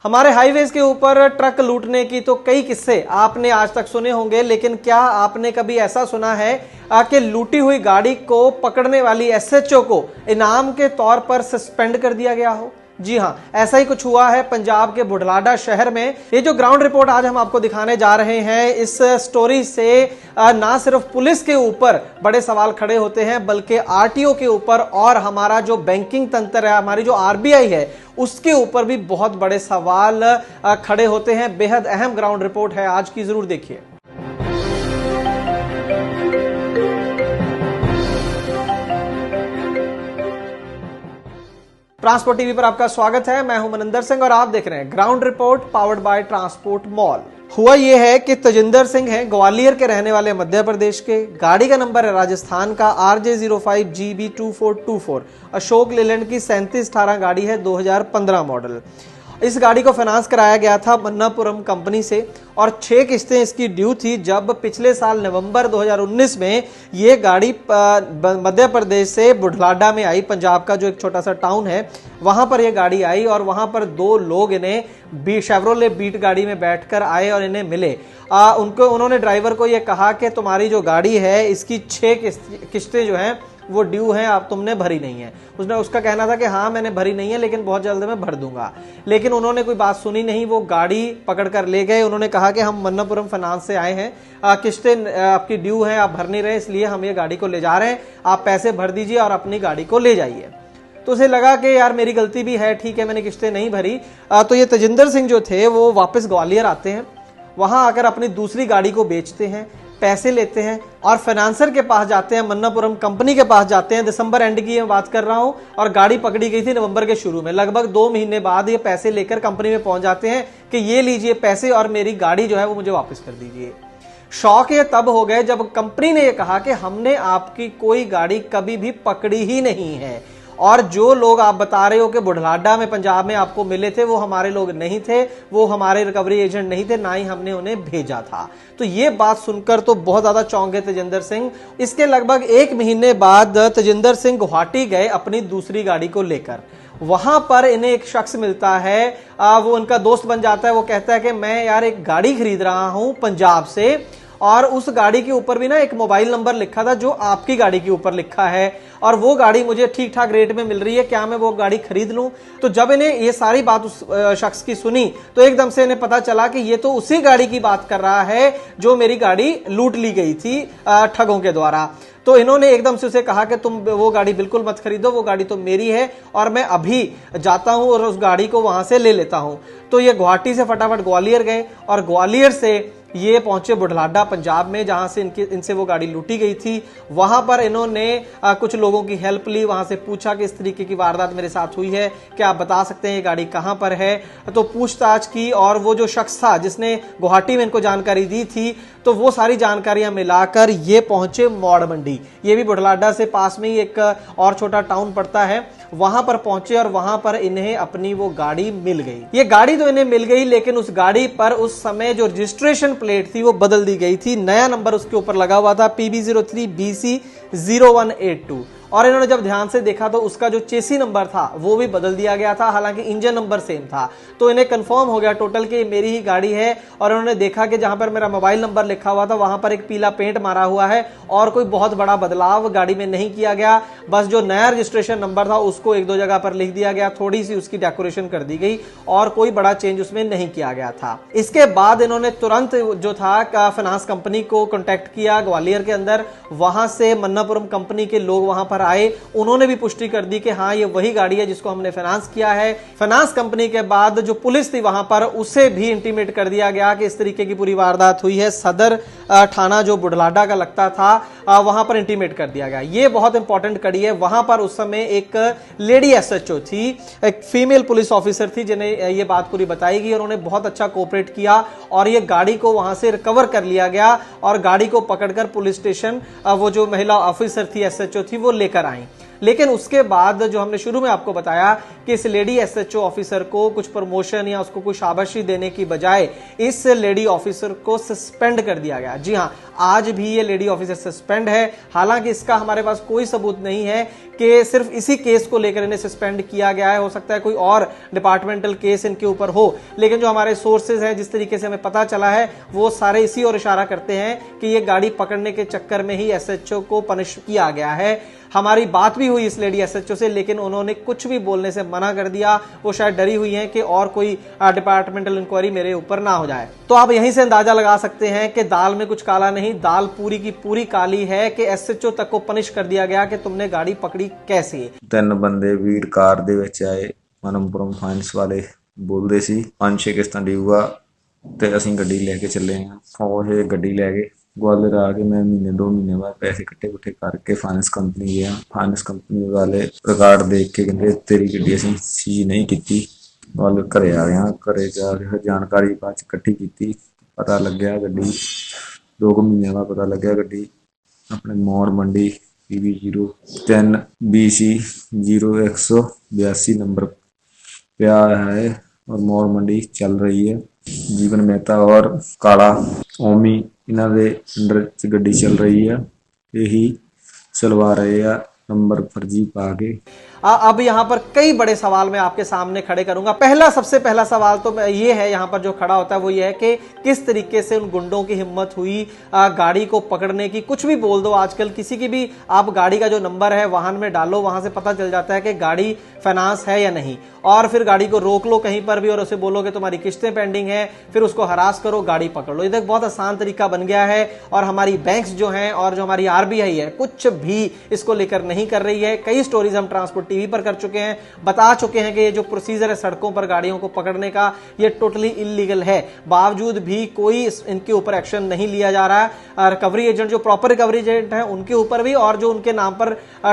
हमारे हाईवेज के ऊपर ट्रक लूटने की तो कई किस्से आपने आज तक सुने होंगे, लेकिन क्या आपने कभी ऐसा सुना है कि लूटी हुई गाड़ी को पकड़ने वाली एसएचओ को इनाम के तौर पर सस्पेंड कर दिया गया हो? जी हां, ऐसा ही कुछ हुआ है पंजाब के बुढलाडा शहर में। ये जो ग्राउंड रिपोर्ट आज हम आपको दिखाने जा रहे हैं, इस स्टोरी से ना सिर्फ पुलिस के ऊपर बड़े सवाल खड़े होते हैं, बल्कि आरटीओ के ऊपर और हमारा जो बैंकिंग तंत्र है, हमारी जो आरबीआई है, उसके ऊपर भी बहुत बड़े सवाल खड़े होते हैं। बेहद अहम ग्राउंड रिपोर्ट है आज की, जरूर देखिए। ट्रांसपोर्ट टीवी पर आपका स्वागत है। मैं हूं मनिंदर सिंह और आप देख रहे हैं ground report powered by transport mall. हुआ यह है कि तजिंदर सिंह हैं, ग्वालियर के रहने वाले, मध्य प्रदेश के। गाड़ी का नंबर है राजस्थान का RJ05GB2424। अशोक लेलैंड की 3718 गाड़ी है, 2015 मॉडल। इस गाड़ी को फाइनेंस कराया गया था मन्नापुरम कंपनी से और 6 किस्तें इसकी ड्यू थी जब पिछले साल नवंबर 2019 में ये गाड़ी मध्य प्रदेश से बुढलाडा में आई। पंजाब का जो एक छोटा सा टाउन है, वहां पर यह गाड़ी आई और वहां पर 2 लोग इन्हें शेवरोले बीट गाड़ी में बैठकर आए और इन्हें मिले। उन्होंने ड्राइवर को यह कहा कि तुम्हारी जो गाड़ी है इसकी 6 किस्तें जो हैं वो ड्यू हैं, आप तुमने भरी नहीं है। उसका कहना था कि हाँ मैंने भरी नहीं है, लेकिन बहुत जल्द मैं भर दूंगा। लेकिन उन्होंने कोई बात सुनी नहीं, वो गाड़ी पकड़ कर ले गए। उन्होंने कहा कि हम मन्नापुरम फाइनेंस से आए हैं, किस्तें आपकी ड्यू हैं, आप भर नहीं रहे, इसलिए हम ये गाड़ी को ले जा रहे हैं, आप पैसे भर दीजिए और अपनी गाड़ी को ले जाइए। तो उसे लगा कि यार मेरी गलती भी है, ठीक है मैंने किस्तें नहीं भरी। तो ये तजिंदर सिंह जो थे वो वापस ग्वालियर आते हैं, वहां आकर अपनी दूसरी गाड़ी को बेचते हैं, पैसे लेते हैं और फाइनेंसर के पास जाते हैं, मन्नापुरम कंपनी के पास जाते हैं। दिसंबर एंड की मैं बात कर रहा हूं और गाड़ी पकड़ी गई थी नवंबर के शुरू में। लगभग 2 महीने बाद ये पैसे लेकर कंपनी में पहुंच जाते हैं कि ये लीजिए पैसे और मेरी गाड़ी जो है वो मुझे वापस कर दीजिए। शौक ये तब हो गए जब कंपनी ने ये कहा कि हमने आपकी कोई गाड़ी कभी भी पकड़ी ही नहीं है और जो लोग आप बता रहे हो कि बुढलाडा में पंजाब में आपको मिले थे वो हमारे लोग नहीं थे, वो हमारे रिकवरी एजेंट नहीं थे, ना ही हमने उन्हें भेजा था। तो ये बात सुनकर तो बहुत ज्यादा चौंक गए तजिंदर सिंह। इसके लगभग 1 महीने बाद तजिंदर सिंह गुवाहाटी गए अपनी दूसरी गाड़ी को लेकर। वहां पर इन्हें एक शख्स मिलता है, वो उनका दोस्त बन जाता है। वो कहता है कि मैं यार एक गाड़ी खरीद रहा हूं पंजाब से और उस गाड़ी के ऊपर भी ना एक मोबाइल नंबर लिखा था जो आपकी गाड़ी के ऊपर लिखा है और वो गाड़ी मुझे ठीक ठाक रेट में मिल रही है, क्या मैं वो गाड़ी खरीद लूं? तो जब इन्हें ये सारी बात उस शख्स की सुनी तो एकदम से इन्हें पता चला कि ये तो उसी गाड़ी की बात कर रहा है जो मेरी गाड़ी लूट ली गई थी ठगों के द्वारा। तो इन्होंने एकदम से उसे कहा कि तुम वो गाड़ी बिल्कुल मत खरीदो, वो गाड़ी तो मेरी है और मैं अभी जाता हूं और उस गाड़ी को वहां से ले लेता हूं। तो ये गुवाहाटी से फटाफट ग्वालियर गए और ग्वालियर से ये पहुंचे बुढलाडा पंजाब में, जहां से इनसे वो गाड़ी लूटी गई थी। वहां पर इन्होंने कुछ लोगों की हेल्प ली, वहां से पूछा कि इस तरीके की वारदात मेरे साथ हुई है, क्या आप बता सकते हैं ये गाड़ी कहां पर है? तो पूछताछ की और वो जो शख्स था जिसने गुवाहाटी में इनको जानकारी दी थी, तो वो सारी जानकारियां मिलाकर ये पहुंचे मौड़ मंडी। ये भी बुढलाडा से पास में ही एक और छोटा टाउन पड़ता है, वहां पर पहुंचे और वहां पर इन्हें अपनी वो गाड़ी मिल गई। ये गाड़ी तो इन्हें मिल गई, लेकिन उस गाड़ी पर उस समय जो रजिस्ट्रेशन प्लेट थी वो बदल दी गई थी। नया नंबर उसके ऊपर लगा हुआ था PB03BC0182 और इन्होंने जब ध्यान से देखा तो उसका जो चेसी नंबर था वो भी बदल दिया गया था, हालांकि इंजन नंबर सेम था। तो इन्हें कंफर्म हो गया टोटल कि मेरी ही गाड़ी है और उन्होंने देखा कि जहां पर मेरा मोबाइल नंबर लिखा हुआ था वहां पर एक पीला पेंट मारा हुआ है और कोई बहुत बड़ा बदलाव गाड़ी में नहीं किया गया। बस जो नया रजिस्ट्रेशन नंबर था उसको 1-2 जगह पर लिख दिया गया, थोड़ी सी उसकी डेकोरेशन कर दी गई और कोई बड़ा चेंज उसमें नहीं किया गया था। इसके बाद इन्होंने तुरंत जो था फाइनेंस कंपनी को कॉन्टैक्ट किया ग्वालियर के अंदर। वहां से मन्नापुरम कंपनी के लोग वहां पर आए, उन्होंने भी पुष्टि कर दी कि हाँ ये वही गाड़ी है जिसको हमने फाइनेंस किया है। फाइनेंस कंपनी के बाद जो पुलिस थी वहां पर, उसे भी इंटीमेट कर दिया गया कि इस तरीके की पूरी वारदात हुई है। सदर थाना जो बुढलाडा का लगता था वहां पर इंटीमेट कर दिया गया। ये बहुत इंपॉर्टेंट कड़ी है। वहां पर उस समय एक लेडी एसएचओ थी, एक फीमेल पुलिस ऑफिसर थी जिन्हें ये बात पूरी बताई गई और उन्होंने बहुत अच्छा कोऑपरेट किया और ये गाड़ी को वहां से रिकवर कर लिया गया और गाड़ी को पकड़कर पुलिस स्टेशन वो जो महिला ऑफिसर थी, एसएचओ थी, वो लेकर आई। लेकिन उसके बाद जो हमने शुरू में आपको बताया कि इस लेडी एसएचओ ऑफिसर को कुछ प्रमोशन या उसको कुछ शाबाशी देने की बजाय इस लेडी ऑफिसर को सस्पेंड कर दिया गया। जी हां, आज भी ये लेडी ऑफिसर सस्पेंड है। हालांकि इसका हमारे पास कोई सबूत नहीं है कि सिर्फ इसी केस को लेकर इन्हें सस्पेंड किया गया है। हो सकता है कोई और डिपार्टमेंटल केस इनके ऊपर हो, लेकिन जो हमारे सोर्सेज हैं, जिस तरीके से हमें पता चला है, वो सारे इसी ओर इशारा करते हैं कि ये गाड़ी पकड़ने के चक्कर में ही एसएचओ को पनिश किया गया है। हमारी बात भी हुई इस लेडी एसएचओ से, लेकिन उन्होंने कुछ भी बोलने से मना कर दिया। वो शायद डरी हुई हैं कि और कोई डिपार्टमेंटल इंक्वायरी मेरे ऊपर ना हो जाए। तो आप यहीं से अंदाजा लगा सकते हैं कि दाल में कुछ काला नहीं, दाल पूरी की पूरी काली है कि एसएचओ तक को पनिश कर दिया गया कि तुमने गाड़ी पकड़ी कैसे। 3 ਬੰਦੇ ਵੀਰ ਕਾਰ ਦੇ ਵਿੱਚ ਆਏ, ਮਨਮਪੁਰਮ ਫਾਈਨੈਂਸ ਵਾਲੇ ਬੋਲਦੇ ਸੀ 5-6 ਕਿਸ਼ਤਾਂ ਡਿਊਗਾ ਤੇ ਅਸੀਂ ਗੱਡੀ ਲੈ ਕੇ ਚੱਲੇ ਆਂ। ਉਹ ਇਹ ਗੱਡੀ ਲੈ ਕੇ ग्वालियर आ के मैं महीने 2 महीने बाद पैसे इकट्ठे कुट्ठे करके फाइनेंस कंपनी गया। फाइनेंस कंपनी वाले रिकॉर्ड देख के कहते तेरी गड्डी असीं सीज नहीं की। ग्वालियर घरे आ गया, घरे जाके जानकारी बाद इकट्ठी की, पता लग्या गड्डी 2 महीने बाद पता लग्या गड्डी अपने मोड़ मंडी PB 03 BC 0182 नंबर पे है और मोड़ मंडी चल रही है। जीवन मेहता और काला ओमी इन्हां दे अंडर च गड्डी चल रही है। यही चलवा रहे हैं नंबर फर्जी पा के। अब यहाँ पर कई बड़े सवाल मैं आपके सामने खड़े करूंगा। सबसे पहला सवाल तो ये है यहाँ पर जो खड़ा होता है वो ये है कि किस तरीके से उन गुंडों की हिम्मत हुई गाड़ी को पकड़ने की। कुछ भी बोल दो, आजकल किसी की भी आप गाड़ी का जो नंबर है वाहन में डालो, वहां से पता चल जाता है कि गाड़ी फाइनेंस है या नहीं, और फिर गाड़ी को रोक लो कहीं पर भी और उसे बोलो कि तुम्हारी किस्तें पेंडिंग है, फिर उसको हरास करो, गाड़ी पकड़ लो। ये बहुत आसान तरीका बन गया है और हमारी बैंक्स जो हैं और जो हमारी RBI है कुछ भी इसको लेकर नहीं कर रही है। कई स्टोरीज हम ट्रांसपोर्ट टीवी पर कर चुके हैं, बता चुके हैं कि ये जो प्रोसीजर है सड़कों पर गाड़ियों को पकड़ने का, ये टोटली इलीगल है। बावजूद भी कोई इनके ऊपर एक्शन नहीं लिया जा रहा है। रिकवरी एजेंट जो प्रॉपर रिकवरी एजेंट है उनके ऊपर भी, और जो उनके नाम पर